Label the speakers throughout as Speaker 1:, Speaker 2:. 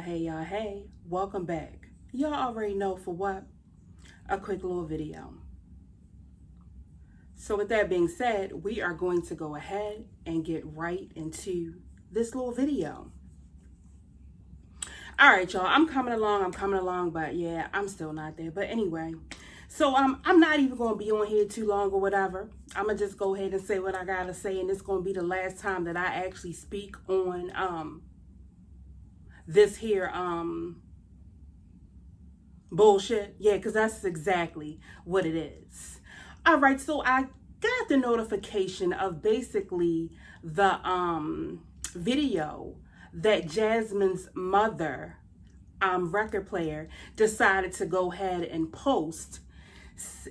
Speaker 1: Hey. Welcome back. Y'all already know for what? A quick little video. So with that being said, we are going to go ahead and get right into this little video. All right, y'all, I'm coming along, but yeah, I'm still not there. But anyway, so I'm not even going to be on here too long or whatever. I'm going to just go ahead and say what I got to say, and it's going to be the last time that I actually speak on this here bullshit. Yeah, because that's exactly what it is. All right, so I got the notification of basically the video that Jasmine's mother, record player, decided to go ahead and post.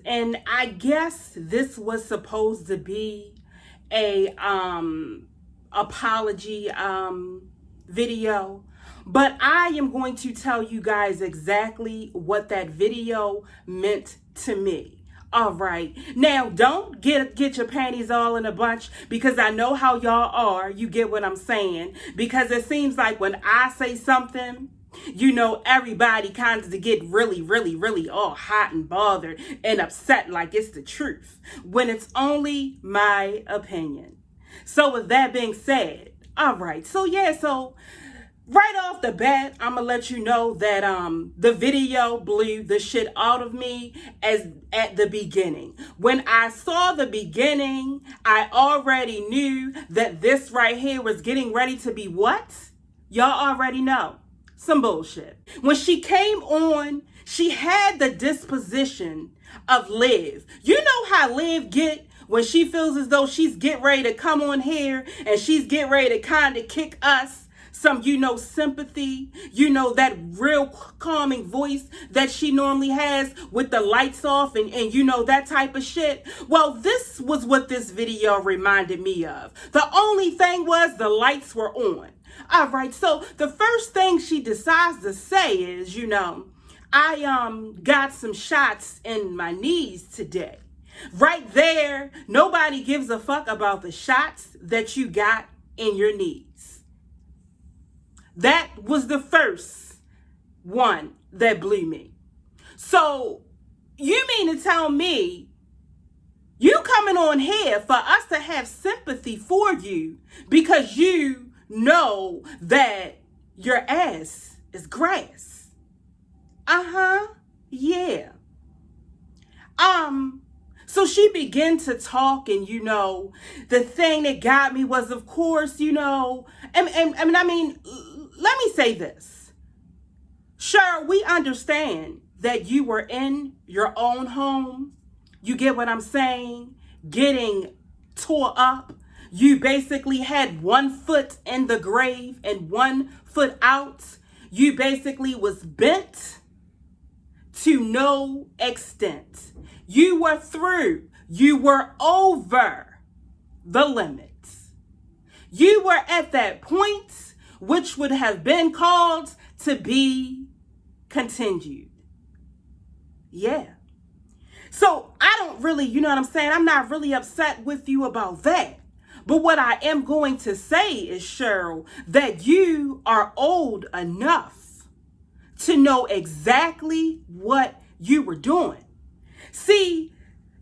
Speaker 1: And I guess this was supposed to be a apology video, but I am going to tell you guys exactly what that video meant to me. All right. Now, don't get your panties all in a bunch, because I know how y'all are. You get what I'm saying? Because it seems like when I say something, you know, everybody kind of get really all hot and bothered and upset like it's the truth, when it's only my opinion. So with that being said, all right. So yeah, so right off the bat, I'm gonna let you know that the video blew the shit out of me as at the beginning. When I saw the beginning, I already knew that this right here was getting ready to be what? Y'all already know. Some bullshit. When she came on, she had the disposition of Liv. You know how Liv get when she feels as though she's getting ready to come on here and she's getting ready to kind of kick us some, you know, sympathy, you know, that real calming voice that she normally has with the lights off and you know, that type of shit. Well, this was what this video reminded me of. The only thing was the lights were on. All right, so the first thing she decides to say is, you know, I got some shots in my knees today. Right there, nobody gives a fuck about the shots that you got in your knees. That was the first one that blew me. So you mean to tell me you coming on here for us to have sympathy for you because you know that your ass is grass? Yeah. So she began to talk, and you know, the thing that got me was, of course, you know, I mean, let me say this. Sure, we understand that you were in your own home. You get what I'm saying? Getting tore up. You basically had one foot in the grave and one foot out. You basically was bent to no extent. You were through. You were over the limits. You were at that point which would have been called to be continued. Yeah. So I don't really, you know what I'm saying? I'm not really upset with you about that. But what I am going to say is, Cheryl, that you are old enough to know exactly what you were doing. See,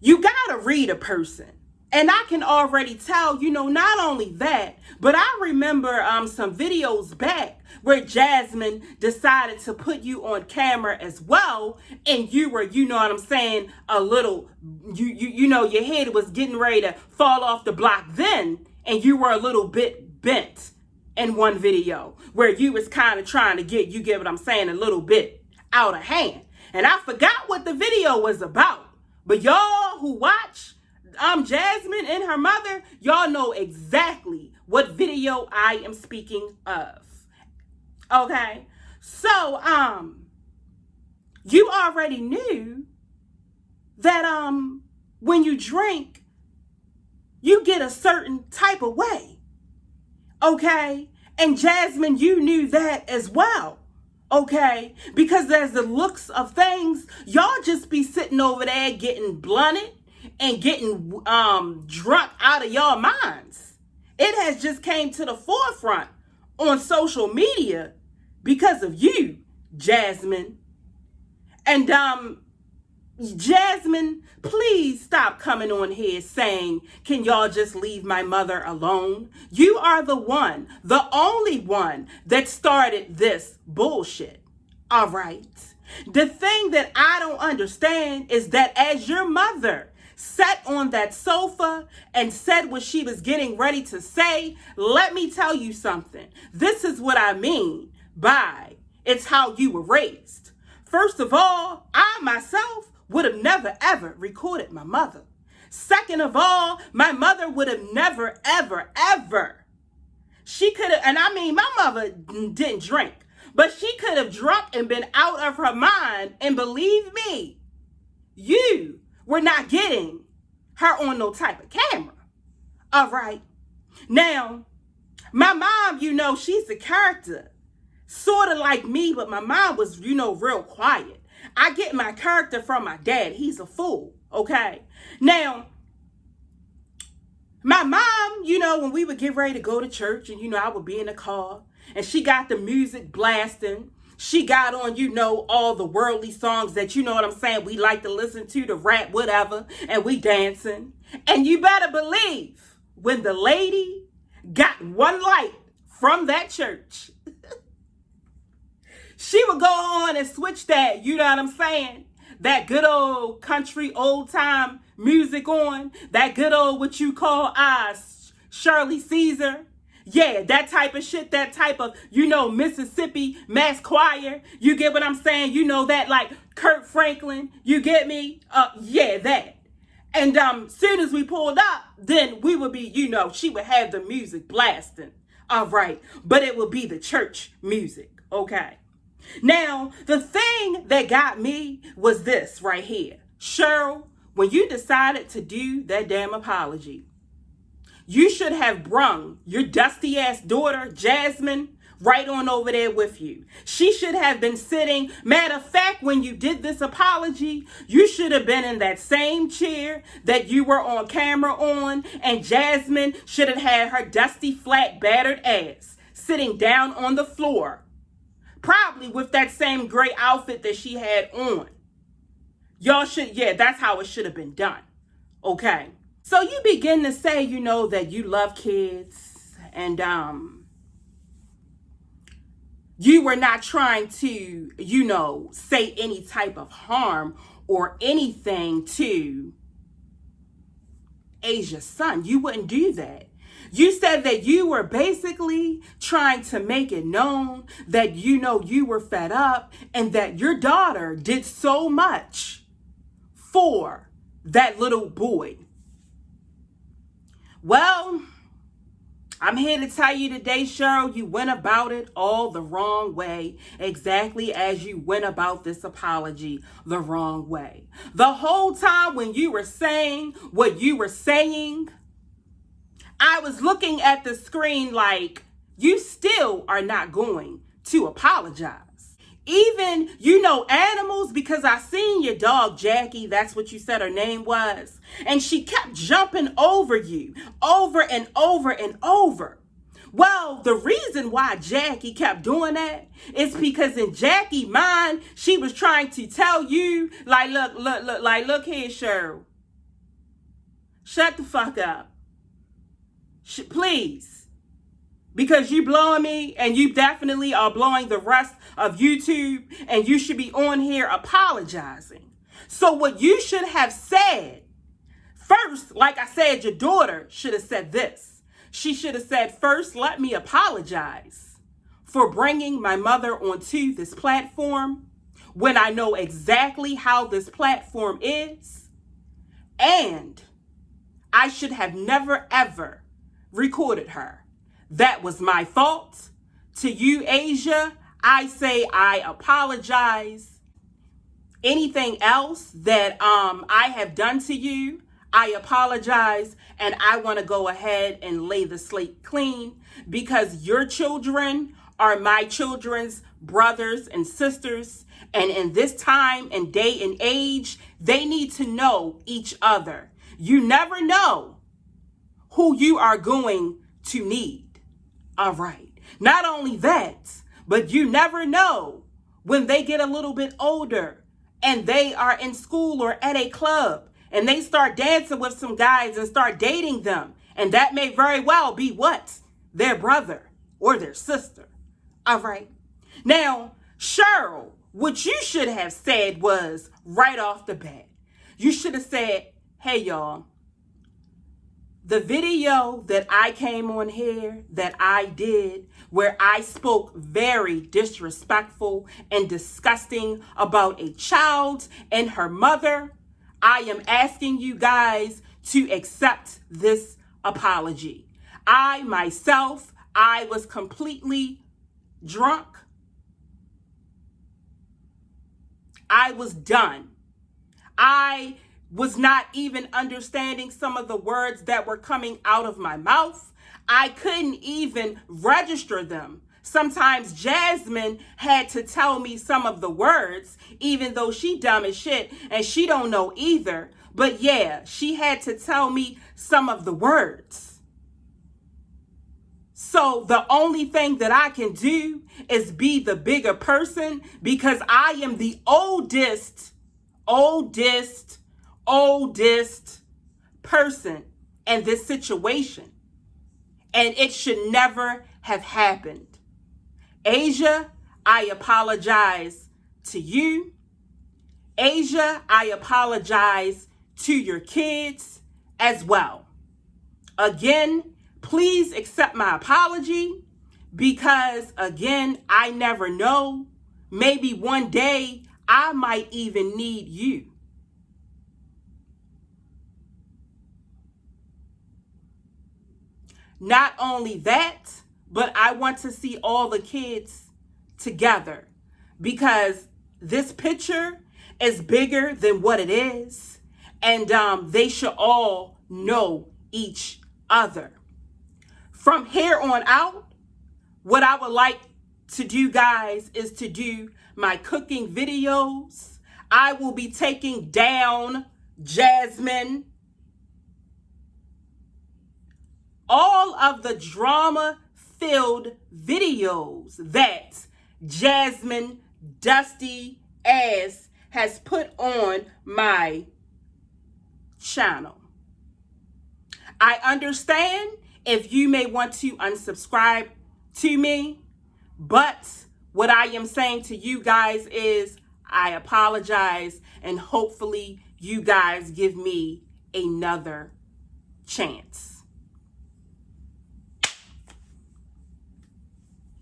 Speaker 1: you gotta read a person. And I can already tell, you know, not only that, but I remember some videos back where Jasmine decided to put you on camera as well. And you were, you know what I'm saying, a little, you know, your head was getting ready to fall off the block then. And you were a little bit bent in one video where you was kind of trying to get, you get what I'm saying, a little bit out of hand. And I forgot what the video was about. But y'all who watch Jasmine and her mother, y'all know exactly what video I am speaking of. Okay? So, you already knew that when you drink, you get a certain type of way. Okay? And Jasmine, you knew that as well. Okay, because as the looks of things, y'all just be sitting over there getting blunted and getting drunk out of y'all minds. It has just came to the forefront on social media because of you, Jasmine. And Jasmine, please stop coming on here saying, can y'all just leave my mother alone? You are the one, the only one that started this bullshit. All right. The thing that I don't understand is that as your mother sat on that sofa and said what she was getting ready to say, let me tell you something. This is what I mean by it's how you were raised. First of all, I myself would have never ever recorded my mother. Second of all, my mother would have never ever. She could have, and I mean, my mother didn't drink, but she could have drunk and been out of her mind. And believe me, you were not getting her on no type of camera. All right. Now, my mom, she's a character. Sort of like me, but my mom was, real quiet. I get my character from my dad. He's a fool. Okay. Now, my mom, when we would get ready to go to church and, I would be in the car and she got the music blasting. She got on, all the worldly songs that, what I'm saying, we like to listen to, the rap, whatever, and we dancing. And you better believe when the lady got one light from that church, she would go on and switch that, you know what I'm saying? That good old country, old time music on. That good old what you call Shirley Caesar. Yeah, that type of shit, that type of, Mississippi mass choir. You get what I'm saying? That like Kurt Franklin. You get me? Yeah, that. And soon as we pulled up, then we would be, she would have the music blasting. All right. But it would be the church music. Okay. Now, the thing that got me was this right here. Cheryl, when you decided to do that damn apology, you should have brung your dusty ass daughter, Jasmine, right on over there with you. She should have been sitting. Matter of fact, when you did this apology, you should have been in that same chair that you were on camera on, and Jasmine should have had her dusty, flat, battered ass sitting down on the floor. Probably with that same gray outfit that she had on. Y'all should, that's how it should have been done. Okay. So you begin to say, that you love kids and you were not trying to, say any type of harm or anything to Asia's son. You wouldn't do that. You said that you were basically trying to make it known that, you were fed up and that your daughter did so much for that little boy. Well, I'm here to tell you today, Cheryl, you went about it all the wrong way, exactly as you went about this apology the wrong way. The whole time when you were saying what you were saying, I was looking at the screen like, you still are not going to apologize. Even, animals, because I seen your dog, Jackie, that's what you said her name was. And she kept jumping over you, over and over and over. Well, the reason why Jackie kept doing that is because in Jackie's mind, she was trying to tell you, like, look here, Cheryl. Shut the fuck up. Please, because you blowing me and you definitely are blowing the rest of YouTube, and you should be on here apologizing. So what you should have said first, like I said, your daughter should have said this. She should have said, first, let me apologize for bringing my mother onto this platform when I know exactly how this platform is. And I should have never, ever recorded her. That was my fault. To you, Asia, I say I apologize. Anything else that I have done to you, I apologize, and I want to go ahead and lay the slate clean because your children are my children's brothers and sisters, and in this time and day and age, they need to know each other. You never know who you are going to need. All right. Not only that, But you never know when they get a little bit older and they are in school or at a club and they start dancing with some guys and start dating them. And that may very well be what? Their brother or their sister. All right. Now, Cheryl, what you should have said was right off the bat. You should have said, hey, y'all, the video that I came on here that I did where I spoke very disrespectful and disgusting about a child and her mother, I am asking you guys to accept this apology. I myself, I was completely drunk. I was done. I was not even understanding some of the words that were coming out of my mouth. I couldn't even register them. Sometimes Jasmine had to tell me some of the words, even though she dumb as shit and she don't know either. But yeah, she had to tell me some of the words. So the only thing that I can do is be the bigger person because I am the oldest person in this situation. And it should never have happened. Asia, I apologize to you. Asia, I apologize to your kids as well. Again, please accept my apology because, again, I never know. Maybe one day I might even need you. Not only that, but I want to see all the kids together because this picture is bigger than what it is. And they should all know each other. From here on out, what I would like to do, guys, is to do my cooking videos. I will be taking down Jasmine. All of the drama-filled videos that Jasmine Dusty Ass has put on my channel. I understand if you may want to unsubscribe to me, but what I am saying to you guys is I apologize and hopefully you guys give me another chance.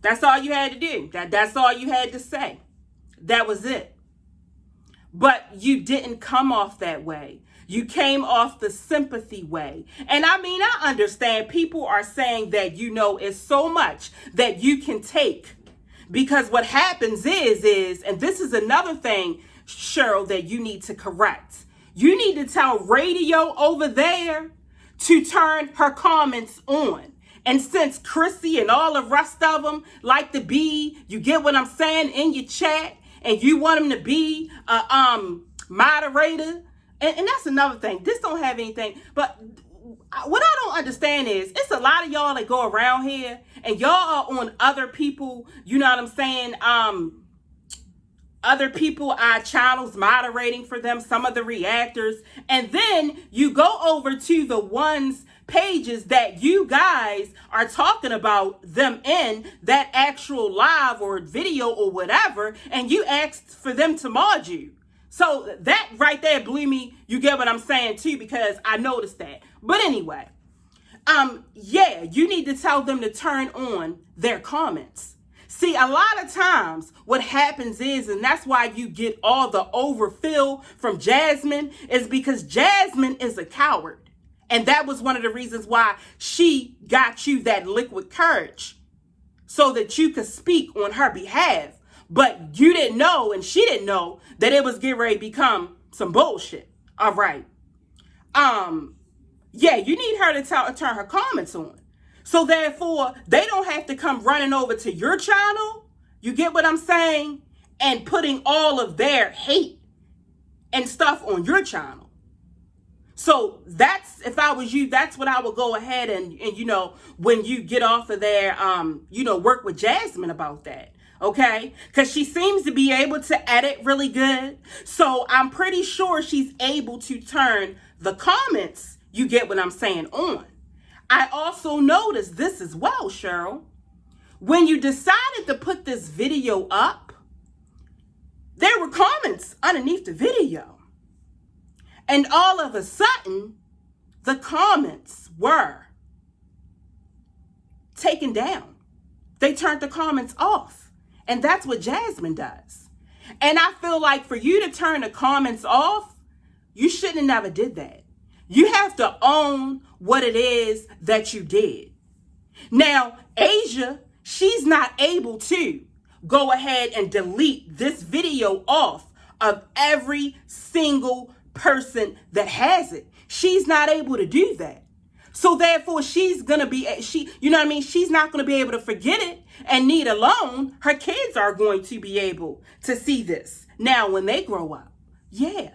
Speaker 1: That's all you had to do. That's all you had to say. That was it. But you didn't come off that way. You came off the sympathy way. And I mean, I understand people are saying that, it's so much that you can take. Because what happens is, and this is another thing, Cheryl, that you need to correct. You need to tell radio over there to turn her comments on. And since Chrissy and all the rest of them like to be, you get what I'm saying, in your chat, and you want them to be a moderator, and that's another thing. This don't have anything, but what I don't understand is it's a lot of y'all that go around here, and y'all are on other people, you know what I'm saying, other people are channels moderating for them, some of the reactors, and then you go over to the ones pages that you guys are talking about them in that actual live or video or whatever, and you asked for them to mod you. So that right there blew me, you get what I'm saying too, because I noticed that. But anyway, yeah, you need to tell them to turn on their comments. See, a lot of times what happens is, and that's why you get all the overfill from Jasmine, is because Jasmine is a coward. And that was one of the reasons why she got you that liquid courage, so that you could speak on her behalf. But you didn't know, and she didn't know, that it was getting ready to become some bullshit. All right. Yeah, you need her to turn her comments on. So therefore, they don't have to come running over to your channel. You get what I'm saying? And putting all of their hate and stuff on your channel. So that's, if I was you, that's what I would go ahead and when you get off of there, work with Jasmine about that. Okay, because she seems to be able to edit really good. So I'm pretty sure she's able to turn the comments, you get what I'm saying, on. I also noticed this as well, Cheryl. When you decided to put this video up, there were comments underneath the video. And all of a sudden, the comments were taken down. They turned the comments off. And that's what Jasmine does. And I feel like for you to turn the comments off, you shouldn't have never did that. You have to own what it is that you did. Now, Asia, she's not able to go ahead and delete this video off of every single person that has it. She's not able to do that. So therefore, she's going to be, you know what I mean? She's not going to be able to forget it, and need alone, her kids are going to be able to see this now when they grow up. Yeah.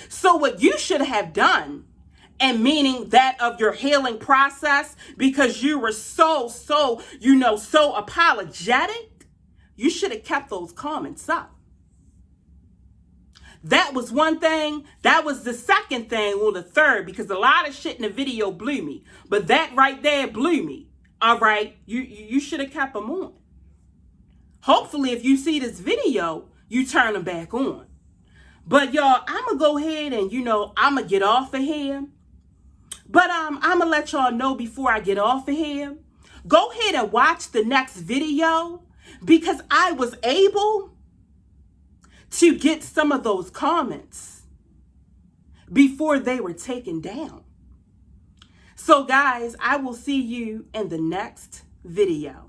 Speaker 1: So what you should have done, and meaning that of your healing process, because you were so apologetic, you should have kept those comments up. That was one thing. That was the second thing, or the third, because a lot of shit in the video blew me. But that right there blew me. All right? You should have kept them on. Hopefully, if you see this video, you turn them back on. But y'all, I'm going to go ahead and, I'm going to get off of here. But I'm going to let y'all know before I get off of here. Go ahead and watch the next video, because I was able to get some of those comments before they were taken down. So guys, I will see you in the next video.